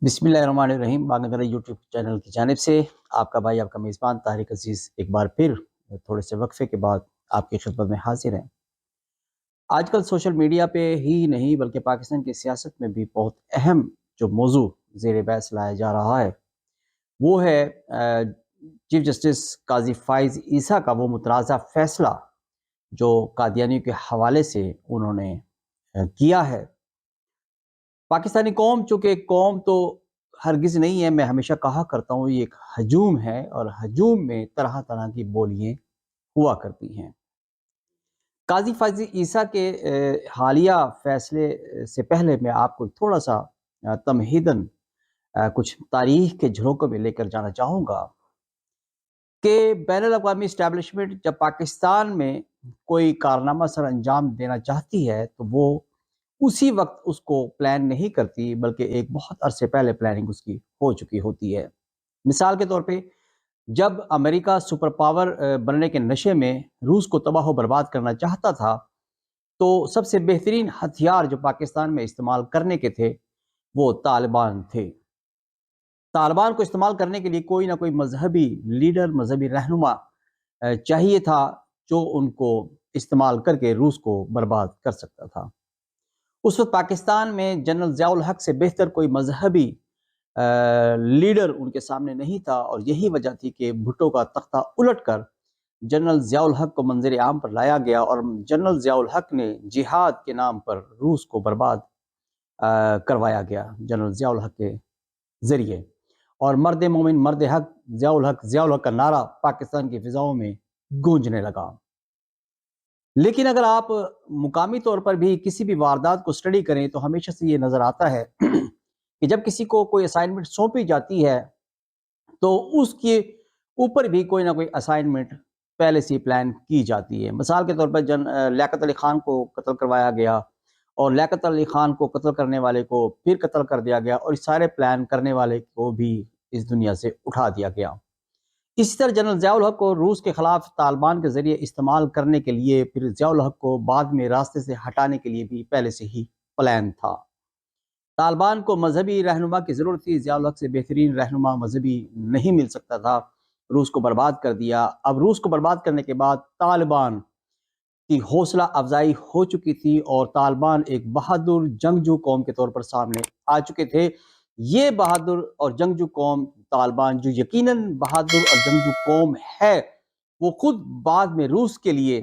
بسم اللہ الرحمن الرحیم باغ یوٹیوب چینل کی جانب سے آپ کا بھائی، آپ کا میزبان طارق عزیز ایک بار پھر تھوڑے سے وقفے کے بعد آپ کی خدمت میں حاضر ہیں۔ آج کل سوشل میڈیا پہ ہی نہیں بلکہ پاکستان کی سیاست میں بھی بہت اہم جو موضوع زیر بحث لایا جا رہا ہے وہ ہے چیف جسٹس قاضی فائز عیسیٰ کا وہ متنازع فیصلہ جو قادیانیوں کے حوالے سے انہوں نے کیا ہے۔ پاکستانی قوم چونکہ ایک قوم تو ہرگز نہیں ہے، میں ہمیشہ کہا کرتا ہوں یہ ایک ہجوم ہے، اور ہجوم میں طرح طرح کی بولیاں ہوا کرتی ہیں۔ قاضی فائز عیسیٰ کے حالیہ فیصلے سے پہلے میں آپ کو تھوڑا سا تمہیداً کچھ تاریخ کے جھروکوں میں لے کر جانا چاہوں گا کہ بین الاقوامی اسٹیبلشمنٹ جب پاکستان میں کوئی کارنامہ سر انجام دینا چاہتی ہے تو وہ اسی وقت اس کو پلان نہیں کرتی، بلکہ ایک بہت عرصے پہلے پلاننگ اس کی ہو چکی ہوتی ہے۔ مثال کے طور پہ جب امریکہ سپر پاور بننے کے نشے میں روس کو تباہ و برباد کرنا چاہتا تھا تو سب سے بہترین ہتھیار جو پاکستان میں استعمال کرنے کے تھے وہ طالبان تھے۔ طالبان کو استعمال کرنے کے لیے کوئی نہ کوئی مذہبی لیڈر، مذہبی رہنما چاہیے تھا جو ان کو استعمال کر کے روس کو برباد کر سکتا تھا۔ اس وقت پاکستان میں جنرل ضیاء الحق سے بہتر کوئی مذہبی لیڈر ان کے سامنے نہیں تھا، اور یہی وجہ تھی کہ بھٹو کا تختہ الٹ کر جنرل ضیاء الحق کو منظر عام پر لایا گیا، اور جنرل ضیاء الحق نے جہاد کے نام پر روس کو برباد کروایا گیا جنرل ضیاء الحق کے ذریعے، اور مرد مومن مرد حق ضیاء الحق کا نعرہ پاکستان کی فضاؤں میں گونجنے لگا۔ لیکن اگر آپ مقامی طور پر بھی کسی بھی واردات کو سٹڈی کریں تو ہمیشہ سے یہ نظر آتا ہے کہ جب کسی کو کوئی اسائنمنٹ سونپی جاتی ہے تو اس کے اوپر بھی کوئی نہ کوئی اسائنمنٹ پہلے سے پلان کی جاتی ہے۔ مثال کے طور پر لیاقت علی خان کو قتل کروایا گیا، اور لیاقت علی خان کو قتل کرنے والے کو پھر قتل کر دیا گیا، اور اس سارے پلان کرنے والے کو بھی اس دنیا سے اٹھا دیا گیا۔ اسی طرح جنرل ضیاء الحق کو روس کے خلاف طالبان کے ذریعے استعمال کرنے کے لیے، پھر ضیاء الحق کو بعد میں راستے سے ہٹانے کے لیے بھی پہلے سے ہی پلان تھا۔ طالبان کو مذہبی رہنما کی ضرورت تھی، ضیاء الحق سے بہترین رہنما مذہبی نہیں مل سکتا تھا، روس کو برباد کر دیا۔ اب روس کو برباد کرنے کے بعد طالبان کی حوصلہ افزائی ہو چکی تھی، اور طالبان ایک بہادر جنگجو قوم کے طور پر سامنے آ چکے تھے۔ یہ بہادر اور جنگجو قوم طالبان، جو یقیناً بہادر اور جنگجو قوم ہے، وہ خود بعد میں روس کے لیے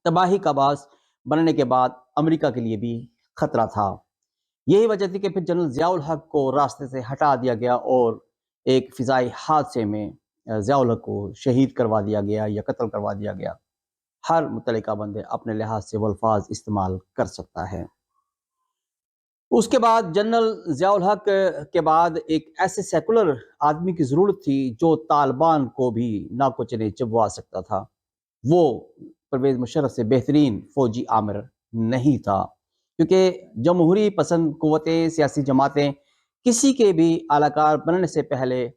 تباہی کا باعث بننے کے بعد امریکہ کے لیے بھی خطرہ تھا۔ یہی وجہ تھی کہ پھر جنرل ضیاء الحق کو راستے سے ہٹا دیا گیا، اور ایک فضائی حادثے میں ضیاء الحق کو شہید کروا دیا گیا یا قتل کروا دیا گیا۔ ہر متعلقہ بندے اپنے لحاظ سے وہ الفاظ استعمال کر سکتا ہے۔ اس کے بعد جنرل ضیاء الحق کے بعد ایک ایسے سیکولر آدمی کی ضرورت تھی جو طالبان کو بھی نہ کچنے چبوا سکتا تھا۔ وہ پرویز مشرف سے بہترین فوجی آمر نہیں تھا، کیونکہ جمہوری پسند قوتیں، سیاسی جماعتیں کسی کے بھی اعلی کار بننے سے پہلے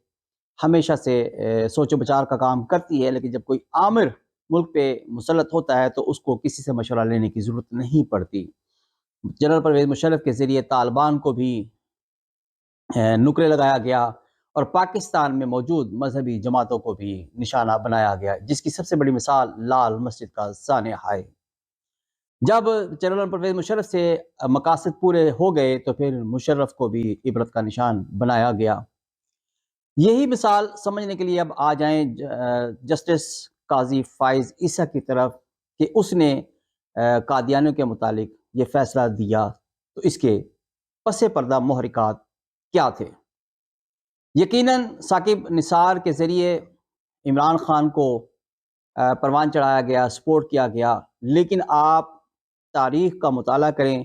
ہمیشہ سے سوچ و بچار کا کام کرتی ہے، لیکن جب کوئی آمر ملک پہ مسلط ہوتا ہے تو اس کو کسی سے مشورہ لینے کی ضرورت نہیں پڑتی۔ جنرل پرویز مشرف کے ذریعے طالبان کو بھی نکرے لگایا گیا، اور پاکستان میں موجود مذہبی جماعتوں کو بھی نشانہ بنایا گیا، جس کی سب سے بڑی مثال لال مسجد کا سانحہ ہے۔ جب جنرل پرویز مشرف سے مقاصد پورے ہو گئے تو پھر مشرف کو بھی عبرت کا نشان بنایا گیا۔ یہی مثال سمجھنے کے لیے اب آ جائیں جسٹس قاضی فائز عیسیٰ کی طرف کہ اس نے قادیانیوں کے متعلق یہ فیصلہ دیا، تو اس کے پس پردہ محرکات کیا تھے؟ یقیناً ثاقب نثار کے ذریعے عمران خان کو پروان چڑھایا گیا، سپورٹ کیا گیا، لیکن آپ تاریخ کا مطالعہ کریں،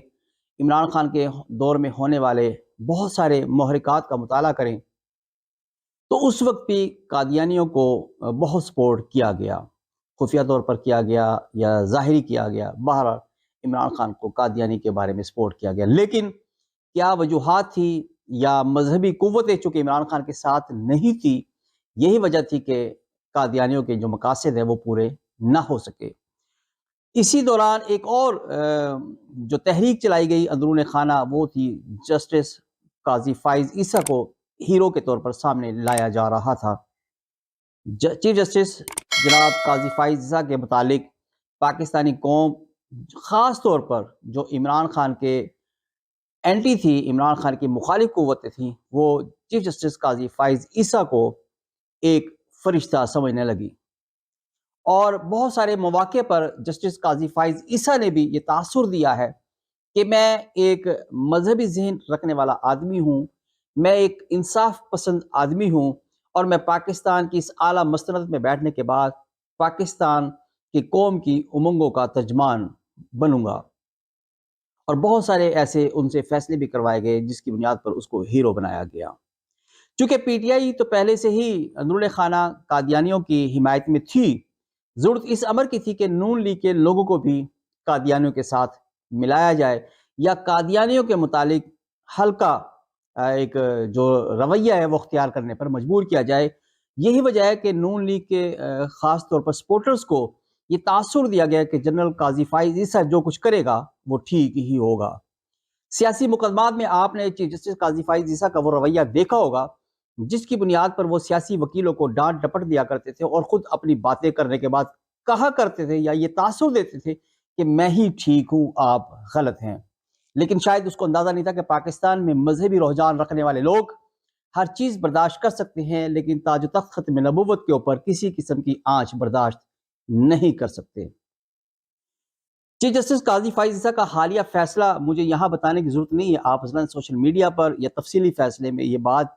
عمران خان کے دور میں ہونے والے بہت سارے محرکات کا مطالعہ کریں تو اس وقت بھی قادیانیوں کو بہت سپورٹ کیا گیا، خفیہ طور پر کیا گیا یا ظاہری کیا گیا، بہرحال عمران خان کو قادیانی کے بارے میں سپورٹ کیا گیا۔ لیکن کیا وجوہات تھی یا مذہبی قوتیں چونکہ عمران خان کے ساتھ نہیں تھی، یہی وجہ تھی کہ قادیانیوں کے جو مقاصد ہیں وہ پورے نہ ہو سکے۔ اسی دوران ایک اور جو تحریک چلائی گئی اندرون خانہ، وہ تھی جسٹس قاضی فائز عیسیٰ کو ہیرو کے طور پر سامنے لایا جا رہا تھا۔ چیف جسٹس جناب قاضی فائز عیسیٰ کے متعلق پاکستانی قوم، خاص طور پر جو عمران خان کے اینٹی تھی، عمران خان کی مخالف قوتیں تھیں، وہ چیف جسٹس قاضی فائز عیسیٰ کو ایک فرشتہ سمجھنے لگی، اور بہت سارے مواقع پر جسٹس قاضی فائز عیسیٰ نے بھی یہ تاثر دیا ہے کہ میں ایک مذہبی ذہن رکھنے والا آدمی ہوں، میں ایک انصاف پسند آدمی ہوں، اور میں پاکستان کی اس اعلیٰ مسنت میں بیٹھنے کے بعد پاکستان کی قوم کی امنگوں کا ترجمان بنوں گا۔ اور بہت سارے ایسے ان سے فیصلے بھی کروائے گئے جس کی بنیاد پر اس کو ہیرو بنایا گیا۔ چونکہ پی ٹی آئی تو پہلے سے ہی اندرون خانہ قادیانیوں کی حمایت میں تھی، ضرورت اس امر کی تھی کہ نون لیگ کے لوگوں کو بھی قادیانیوں کے ساتھ ملایا جائے، یا قادیانیوں کے متعلق ہلکا ایک جو رویہ ہے وہ اختیار کرنے پر مجبور کیا جائے۔ یہی وجہ ہے کہ نون لیگ کے خاص طور پر سپورٹرز کو یہ تاثر دیا گیا کہ جنرل قاضی فائز عیسیٰ جو کچھ کرے گا وہ ٹھیک ہی ہوگا۔ سیاسی مقدمات میں آپ نے چیف جسٹس قاضی فائز عیسیٰ کا وہ رویہ دیکھا ہوگا جس کی بنیاد پر وہ سیاسی وکیلوں کو ڈانٹ ڈپٹ دیا کرتے تھے، اور خود اپنی باتیں کرنے کے بعد کہا کرتے تھے یا یہ تاثر دیتے تھے کہ میں ہی ٹھیک ہوں، آپ غلط ہیں۔ لیکن شاید اس کو اندازہ نہیں تھا کہ پاکستان میں مذہبی رجحان رکھنے والے لوگ ہر چیز برداشت کر سکتے ہیں، لیکن تاج و تخت ختم نبوت کے اوپر کسی قسم کی آنچ برداشت نہیں کر سکتے۔ چیف جسٹس قاضی فائز عیسیٰ کا حالیہ فیصلہ مجھے یہاں بتانے کی ضرورت نہیں ہے، آپ حضرات سوشل میڈیا پر یا تفصیلی فیصلے میں یہ بات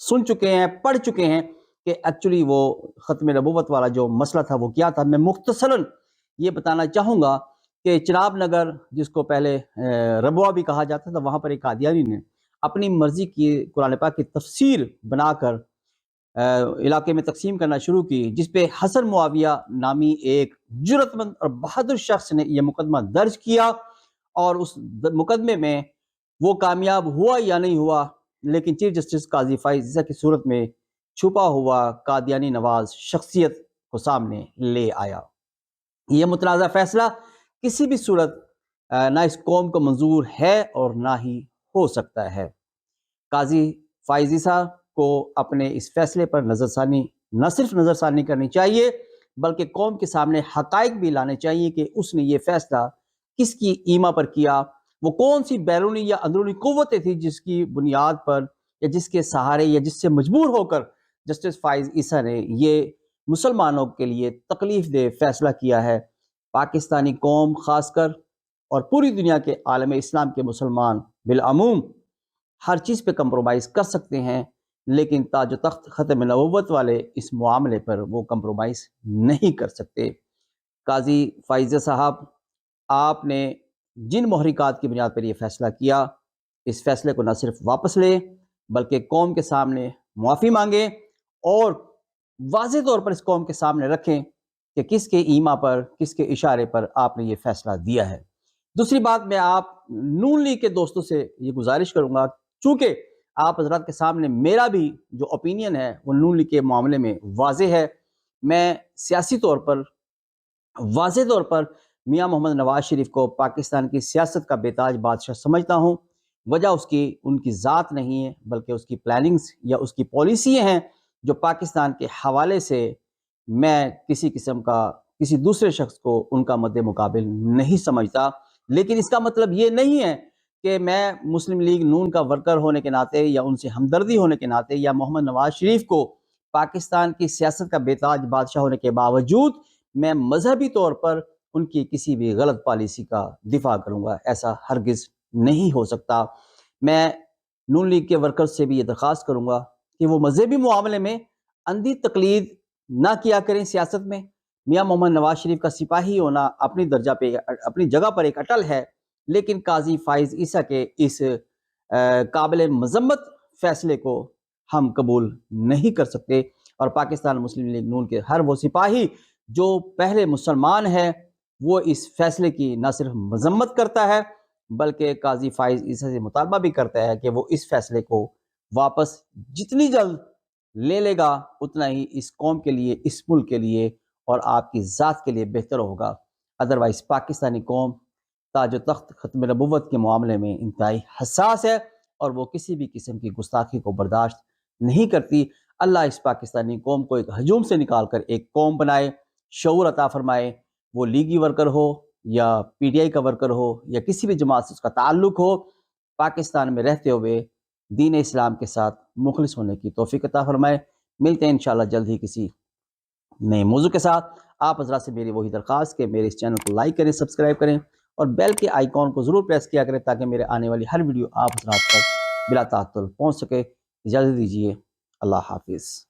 سن چکے ہیں، پڑھ چکے ہیں کہ ایکچولی وہ ختم نبوت والا جو مسئلہ تھا وہ کیا تھا۔ میں مختصراً یہ بتانا چاہوں گا کہ چناب نگر، جس کو پہلے ربوہ بھی کہا جاتا تھا، وہاں پر ایک قادیانی نے اپنی مرضی کی قرآن پاک کی تفسیر بنا کر علاقے میں تقسیم کرنا شروع کی، جس پہ حسن معاویہ نامی ایک جرأت مند اور بہادر شخص نے یہ مقدمہ درج کیا، اور اس مقدمے میں وہ کامیاب ہوا یا نہیں ہوا، لیکن چیف جسٹس قاضی فائز عیسیٰ کی صورت میں چھپا ہوا قادیانی نواز شخصیت کو سامنے لے آیا۔ یہ متنازع فیصلہ کسی بھی صورت نہ اس قوم کو منظور ہے اور نہ ہی ہو سکتا ہے۔ قاضی فائز عیسیٰ کو اپنے اس فیصلے پر نظر ثانی، نہ صرف نظر ثانی کرنی چاہیے بلکہ قوم کے سامنے حقائق بھی لانے چاہیے کہ اس نے یہ فیصلہ کس کی ایما پر کیا، وہ کون سی بیرونی یا اندرونی قوتیں تھیں جس کی بنیاد پر یا جس کے سہارے یا جس سے مجبور ہو کر جسٹس فائز عیسیٰ نے یہ مسلمانوں کے لیے تکلیف دہ فیصلہ کیا ہے۔ پاکستانی قوم خاص کر اور پوری دنیا کے عالم اسلام کے مسلمان بالعموم ہر چیز پہ کمپرومائز کر سکتے ہیں، لیکن تاج و تخت ختم نبوت والے اس معاملے پر وہ کمپرومائز نہیں کر سکتے۔ قاضی فائز صاحب، آپ نے جن محرکات کی بنیاد پر یہ فیصلہ کیا، اس فیصلے کو نہ صرف واپس لیں بلکہ قوم کے سامنے معافی مانگیں، اور واضح طور پر اس قوم کے سامنے رکھیں کہ کس کے ایما پر، کس کے اشارے پر آپ نے یہ فیصلہ دیا ہے۔ دوسری بات، میں آپ نون لیگ کے دوستوں سے یہ گزارش کروں گا، چونکہ آپ حضرات کے سامنے میرا بھی جو اوپینین ہے وہ نون لیگ کے معاملے میں واضح ہے۔ میں سیاسی طور پر واضح طور پر میاں محمد نواز شریف کو پاکستان کی سیاست کا بے تاج بادشاہ سمجھتا ہوں۔ وجہ اس کی ان کی ذات نہیں ہے بلکہ اس کی پلاننگز یا اس کی پالیسیاں ہیں، جو پاکستان کے حوالے سے میں کسی قسم کا کسی دوسرے شخص کو ان کا مد مقابل نہیں سمجھتا۔ لیکن اس کا مطلب یہ نہیں ہے کہ میں مسلم لیگ نون کا ورکر ہونے کے ناطے یا ان سے ہمدردی ہونے کے ناطے یا محمد نواز شریف کو پاکستان کی سیاست کا بے تاج بادشاہ ہونے کے باوجود میں مذہبی طور پر ان کی کسی بھی غلط پالیسی کا دفاع کروں گا، ایسا ہرگز نہیں ہو سکتا۔ میں نون لیگ کے ورکرز سے بھی یہ درخواست کروں گا کہ وہ مذہبی معاملے میں اندھی تقلید نہ کیا کریں۔ سیاست میں میاں محمد نواز شریف کا سپاہی ہونا اپنی درجہ پہ اپنی جگہ پر ایک اٹل ہے، لیکن قاضی فائز عیسیٰ کے اس قابل مذمت فیصلے کو ہم قبول نہیں کر سکتے، اور پاکستان مسلم لیگ نون کے ہر وہ سپاہی جو پہلے مسلمان ہے وہ اس فیصلے کی نہ صرف مذمت کرتا ہے بلکہ قاضی فائز عیسیٰ سے مطالبہ بھی کرتا ہے کہ وہ اس فیصلے کو واپس جتنی جلد لے لے گا اتنا ہی اس قوم کے لیے، اس ملک کے لیے اور آپ کی ذات کے لیے بہتر ہوگا۔ ادروائز پاکستانی قوم تاج و تخت ختم نبوت کے معاملے میں انتہائی حساس ہے، اور وہ کسی بھی قسم کی گستاخی کو برداشت نہیں کرتی۔ اللہ اس پاکستانی قوم کو ایک ہجوم سے نکال کر ایک قوم بنائے، شعور عطا فرمائے، وہ لیگی ورکر ہو یا پی ٹی آئی کا ورکر ہو یا کسی بھی جماعت سے اس کا تعلق ہو، پاکستان میں رہتے ہوئے دین اسلام کے ساتھ مخلص ہونے کی توفیق عطا فرمائے۔ ملتے ہیں انشاءاللہ جلد ہی کسی نئے موضوع کے ساتھ۔ آپ حضرات سے میری وہی درخواست کہ میرے اس چینل کو لائک کریں، سبسکرائب کریں اور بیل کے آئیکن کو ضرور پریس کیا کریں تاکہ میرے آنے والی ہر ویڈیو آپ حضرات تک بلا تعطل پہنچ سکے۔ اجازت دیجیے، اللہ حافظ۔